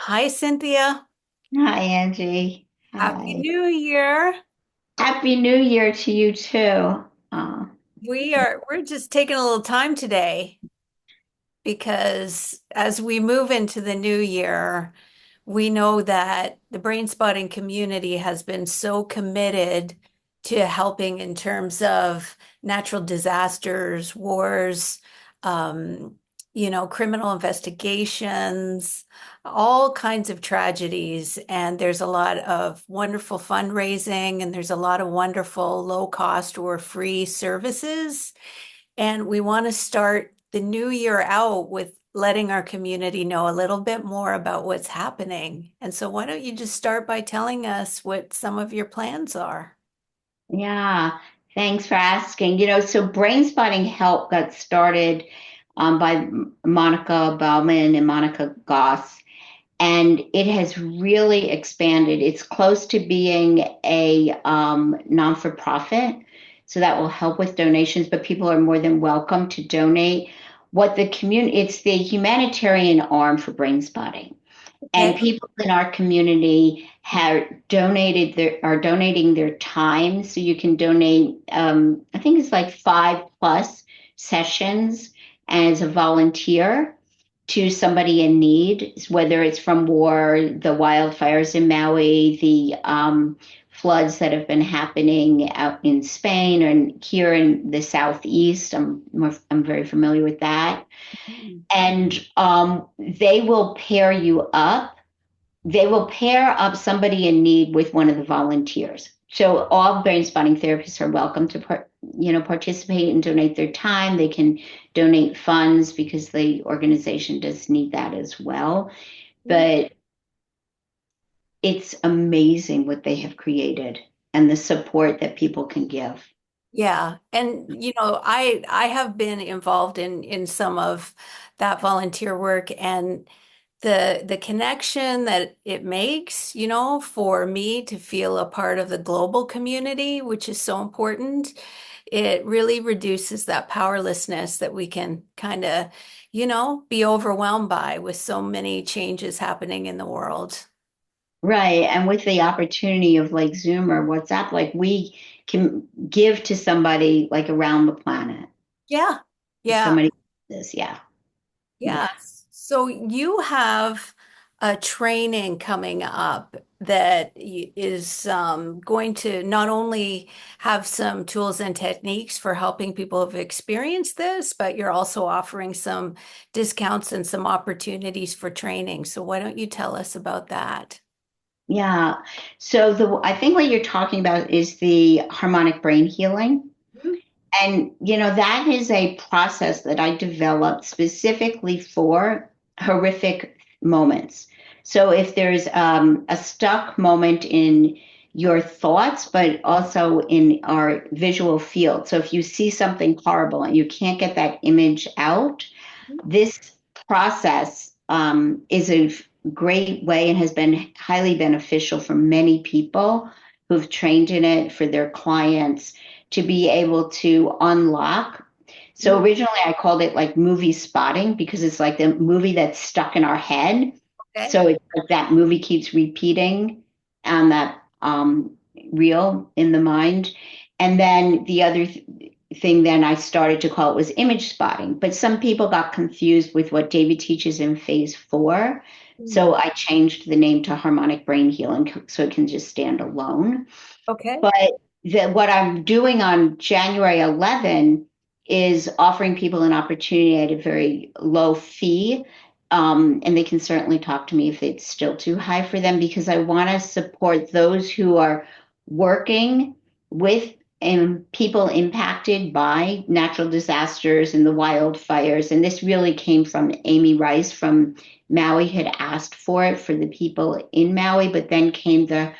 Hi, Cynthia. Hi, Angie. Happy Hi. New Year. Happy New Year to you too. Uh, We're just taking a little time today because as we move into the new year, we know that the brain spotting community has been so committed to helping in terms of natural disasters, wars, um, criminal investigations, all kinds of tragedies. And there's a lot of wonderful fundraising and there's a lot of wonderful low cost or free services. And we want to start the new year out with letting our community know a little bit more about what's happening. And so, why don't you just start by telling us what some of your plans are? yeah, thanks for asking. So Brain Spotting Help got started by Monica Bauman and Monica Goss, and it has really expanded. It's close to being a non-for-profit, so that will help with donations, but people are more than welcome to donate. It's the humanitarian arm for Brain Spotting. And Okay. people in our community have are donating their time. So you can donate, I think it's like 5+ sessions as a volunteer to somebody in need, whether it's from war, the wildfires in Maui, the floods that have been happening out in Spain and here in the southeast. I'm very familiar with that, Mhm. and they will pair up somebody in need with one of the volunteers. So all brain spotting therapists are welcome to participate and donate their time. They can donate funds because the organization does need that as well. But it's amazing what they have created and the support that people can give. Yeah, and I have been involved in some of that volunteer work and the connection that it makes, for me to feel a part of the global community, which is so important. It really reduces that powerlessness that we can kind of, be overwhelmed by with so many changes happening in the world. Right. And with the opportunity of like Zoom or WhatsApp, like we can give to somebody like around the planet. Yeah. If Yeah. somebody this, yeah. Yeah. Yes. So you have a training coming up that is going to not only have some tools and techniques for helping people who've experienced this, but you're also offering some discounts and some opportunities for training. So why don't you tell us about that? Yeah. So I think what you're talking about is the harmonic brain healing. Mhm. And that is a process that I developed specifically for horrific moments. So if there's a stuck moment in your thoughts, but also in our visual field. So if you see something horrible and you can't get that image out, this process is a great way and has been highly beneficial for many people who've trained in it for their clients to be able to unlock. So Mhm. originally I called it like movie spotting because it's like the movie that's stuck in our head. Okay. So it's like that movie keeps repeating on that reel in the mind. And then the other thing then I started to call it was image spotting. But some people got confused with what David teaches in phase 4. Mhm. So I changed the name to harmonic brain healing so it can just stand alone. Okay. But what I'm doing on January 11 is offering people an opportunity at a very low fee. And they can certainly talk to me if it's still too high for them because I want to support those who are working with people impacted by natural disasters and the wildfires. And this really came from Amy Rice from Maui had asked for it for the people in Maui, but then came the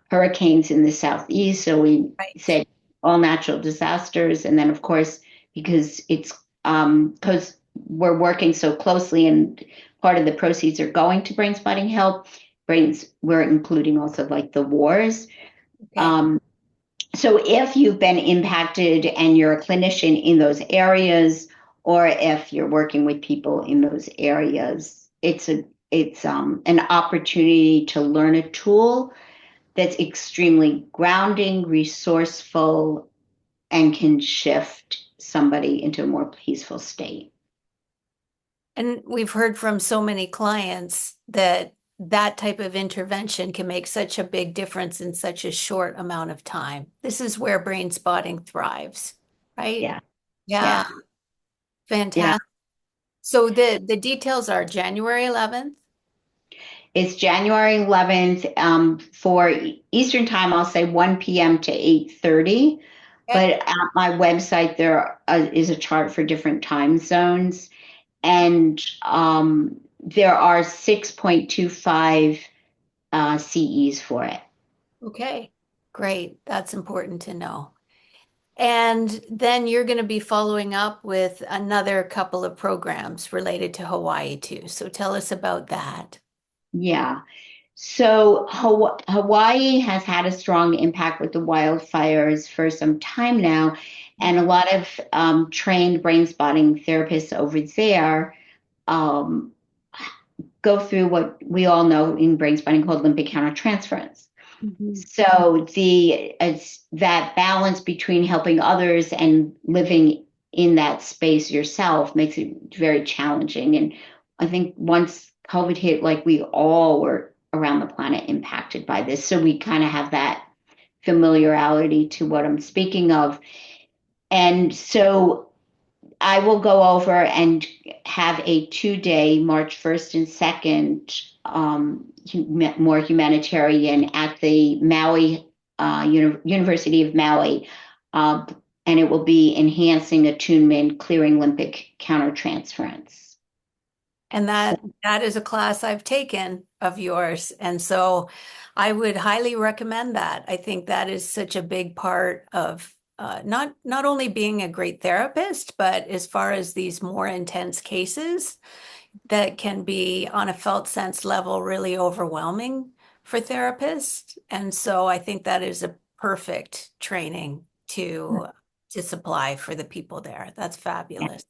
hurricanes in the southeast. So we Right. said all natural disasters. And then, of course, because it's because we're working so closely and part of the proceeds are going to brain spotting help, we're including also like the wars. Okay. Um, so if you've been impacted and you're a clinician in those areas, or if you're working with people in those areas, it's a it's an opportunity to learn a tool that's extremely grounding, resourceful, and can shift somebody into a more peaceful state. And we've heard from so many clients that that type of intervention can make such a big difference in such a short amount of time. This is where brain spotting thrives, right? Yeah, Yeah, yeah, yeah. fantastic. So the details are January 11th. It's January 11th. For Eastern time, I'll say 1 p.m. to 8:30. Okay. But at my website, there is a chart for different time zones. And there are 6.25 CEs for it. Okay. Great. That's important to know. And then you're going to be following up with another couple of programs related to Hawaii too. So tell us about that. Yeah. So Hawaii has had a strong impact with the wildfires for some time now, and a lot of trained brain spotting therapists over there um, go through what we all know in brain spotting called limbic countertransference. Mhm. So the it's that balance between helping others and living in that space yourself makes it very challenging. And I think once COVID hit, like we all were around the planet impacted by this. So we kind of have that familiarity to what I'm speaking of. And so I will go over and have a 2 day, March 1st and 2nd, more humanitarian at the Maui, University of Maui. Uh, and it will be enhancing attunement, clearing limbic countertransference. And So, that is a class I've taken of yours. And so I would highly recommend that. I think that is such a big part of not only being a great therapist, but as far as these more intense cases that can be on a felt sense level really overwhelming for therapists. And so I think that is a perfect training to supply for the people there. That's fabulous.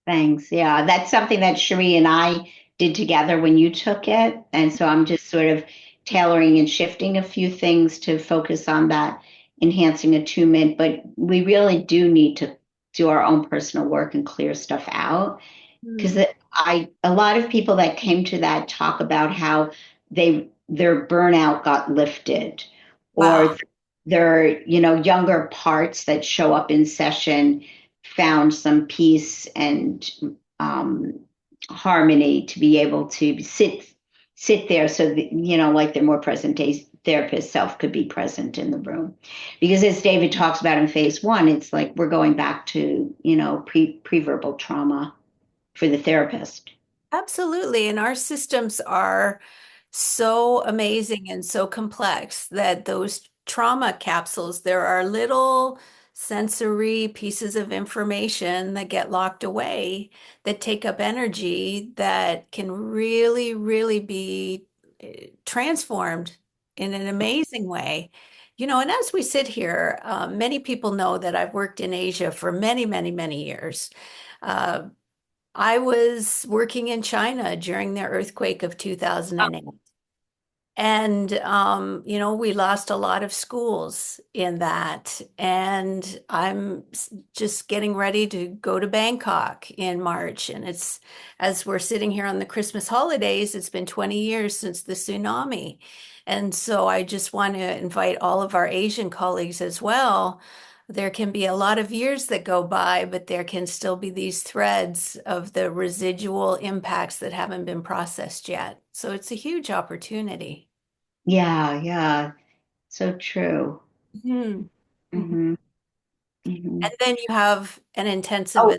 thanks. Yeah, that's something that Cherie and I did together when you took it. And so I'm just sort of tailoring and shifting a few things to focus on that enhancing attunement. But we really do need to do our own personal work and clear stuff out. Because Hmm. I a lot of people that came to that talk about how their burnout got lifted, Wow. or their younger parts that show up in session found some peace and um, harmony to be able to sit there so that like their more present day therapist self could be present in the room, because as David talks about in phase one, it's like we're going back to pre-verbal trauma for the therapist. Absolutely. And our systems are so amazing and so complex that those trauma capsules, there are little sensory pieces of information that get locked away that take up energy that can really, really be transformed in an amazing way. And as we sit here, many people know that I've worked in Asia for many, many, many years. Uh, I was working in China during the earthquake of 2008. And, we lost a lot of schools in that. And just getting ready to go to Bangkok in March. And as we're sitting here on the Christmas holidays, it's been 20 years since the tsunami. And so I just want to invite all of our Asian colleagues as well. There can be a lot of years that go by, but there can still be these threads of the residual impacts that haven't been processed yet. So it's a huge opportunity. Yeah, yeah, so true. Mhm. Mhm. Hmm. Hmm. And then you have an intensive Oh,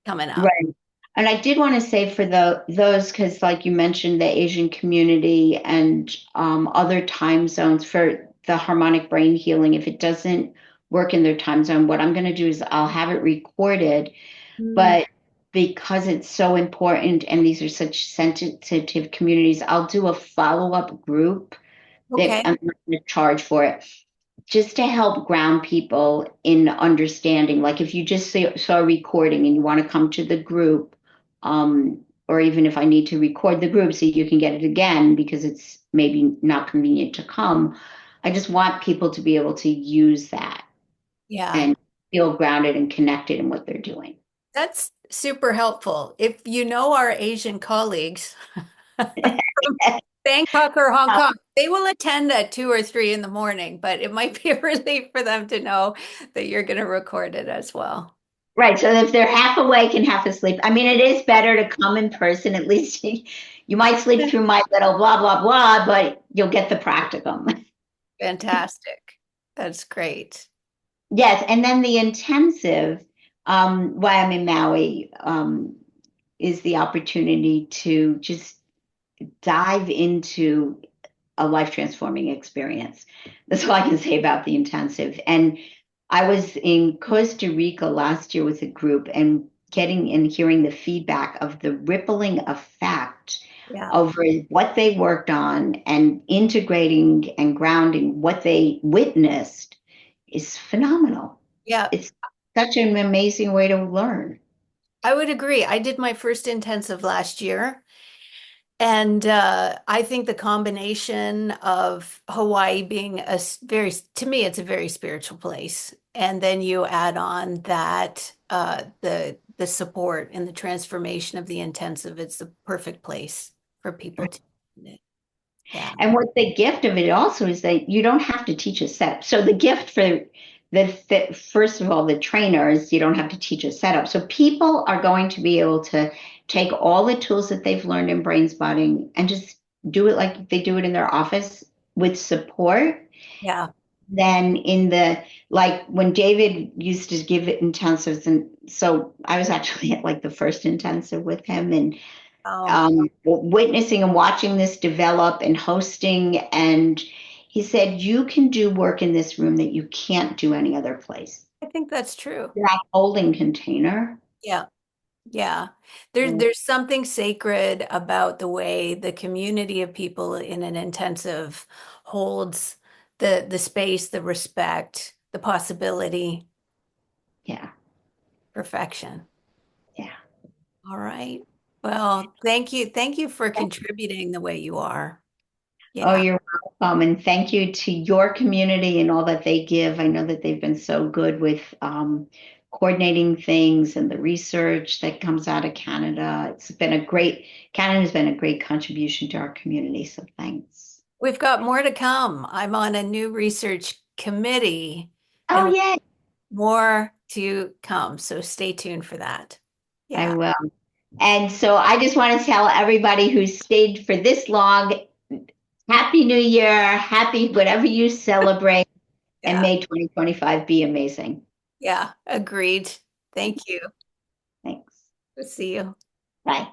coming up. right. And I did want to say for those, because like you mentioned, the Asian community and other time zones for the harmonic brain healing, if it doesn't work in their time zone, what I'm going to do is I'll have it recorded. Mm. But because it's so important and these are such sensitive communities, I'll do a follow-up group that Okay. I'm not going to charge for it, just to help ground people in understanding. Like if you just saw a recording and you want to come to the group, or even if I need to record the group so you can get it again because it's maybe not convenient to come. I just want people to be able to use that Yeah. and feel grounded and connected in what they're doing. That's super helpful. If you know our Asian colleagues from Bangkok or Hong Kong, they will attend at 2 or 3 in the morning, but it might be a relief for them to know that you're going to record it as well. Right. So if they're half awake and half asleep, I mean, it is better to come in person. At least you might sleep through my little blah, blah, blah, but you'll get the practicum. Fantastic. That's great. Yes. And then the intensive, why I'm in Maui, is the opportunity to just dive into a life transforming experience. That's all I can say about the intensive. And I was in Costa Rica last year with a group and getting and hearing the feedback of the rippling effect Yeah. over what they worked on and integrating and grounding what they witnessed is phenomenal. Yeah. It's such an amazing way to learn. I would agree. I did my first intensive last year. And I think the combination of Hawaii being very, to me, it's a very spiritual place. And then you add on that the support and the transformation of the intensive, it's the perfect place for people to. Yeah. And what the gift of it also is that you don't have to teach a setup. So the gift for first of all, the trainers, you don't have to teach a setup. So people are going to be able to take all the tools that they've learned in brain spotting and just do it like they do it in their office with support. Yeah. Then in the like when David used to give it intensives, and so I was actually at like the first intensive with him, and Oh, witnessing and watching this develop and hosting. And he said, you can do work in this room that you can't do any other place. I think that's true. That holding container. Yeah. Yeah. Mm, There's something sacred about the way the community of people in an intensive holds the space, the respect, the possibility, yeah, perfection. yeah. All right. Well, thank you. Thank you for contributing the way you are. Oh, Yeah. you're welcome. And thank you to your community and all that they give. I know that they've been so good with coordinating things and the research that comes out of Canada. Canada's been a great contribution to our community. So thanks. We've got more to come. I'm on a new research committee Oh, and yeah, more to come. So stay tuned for that. I Yeah. will. And so I just want to tell everybody who stayed for this long, Happy New Year, happy whatever you celebrate, and Yeah. may 2025 be amazing. Yeah. Agreed. Thank you. Thanks. We'll see you. Bye.